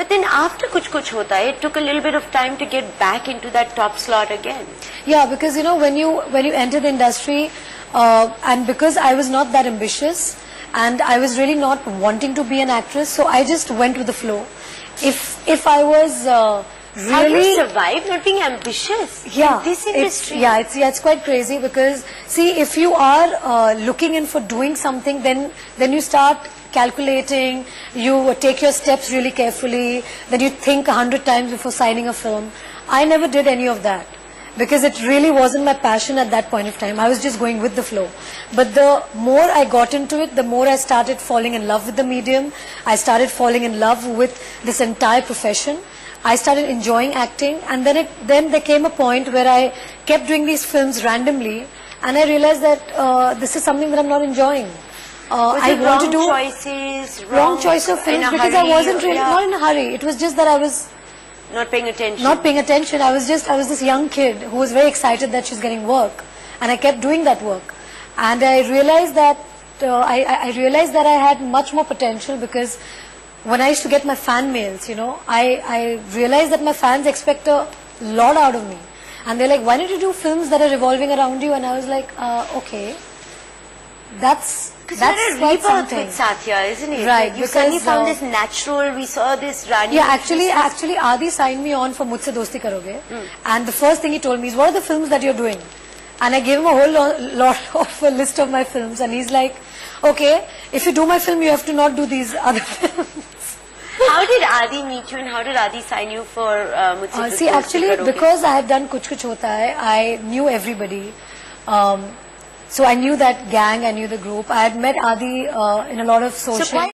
But then after Kuch Kuch Hota Hai, it took a little bit of time to get back into that top slot again. Yeah, because you know, when you enter the industry, and because I was not that ambitious, and I was really not wanting to be an actress, so I just went with the flow. If I was really... How do you survive not being ambitious in this industry? It's quite crazy, because see, if you are looking in for doing something, then you start calculating, you take your steps really carefully, then you think 100 times before signing a film. I never did any of that, because it really wasn't my passion at that point of time. I was just going with the flow. But the more I got into it, the more I started falling in love with the medium. I started falling in love with this entire profession. I started enjoying acting, and then there came a point where I kept doing these films randomly, and I realized that this is something that I'm not enjoying. I want to do choices, wrong choice of films, because I wasn't really, not in a hurry. It was just that I was not paying attention. I was this young kid who was very excited that she's getting work, and I kept doing that work. And I realized that I realized that I had much more potential, because when I used to get my fan mails, you know, I realized that my fans expect a lot out of me, and they're like, "Why don't you do films that are revolving around you?" And I was like, "Okay, that's quite something." With Satya, isn't it? Right. Like you suddenly found this natural. We saw this Rani. Yeah, actually, Adi signed me on for Mujhse Dosti Karoge, and the first thing he told me is, "What are the films that you're doing?" And I gave him a whole lot of a list of my films, and he's like, "Okay, if you do my film, you have to not do these other films." How did Adi meet you, and how did Adi sign you for Mujhse Dosti Karoge? See, actually, because I had done Kuch Kuch Hota Hai, I knew everybody. So I knew that gang, I knew the group. I had met Adi in a lot of social...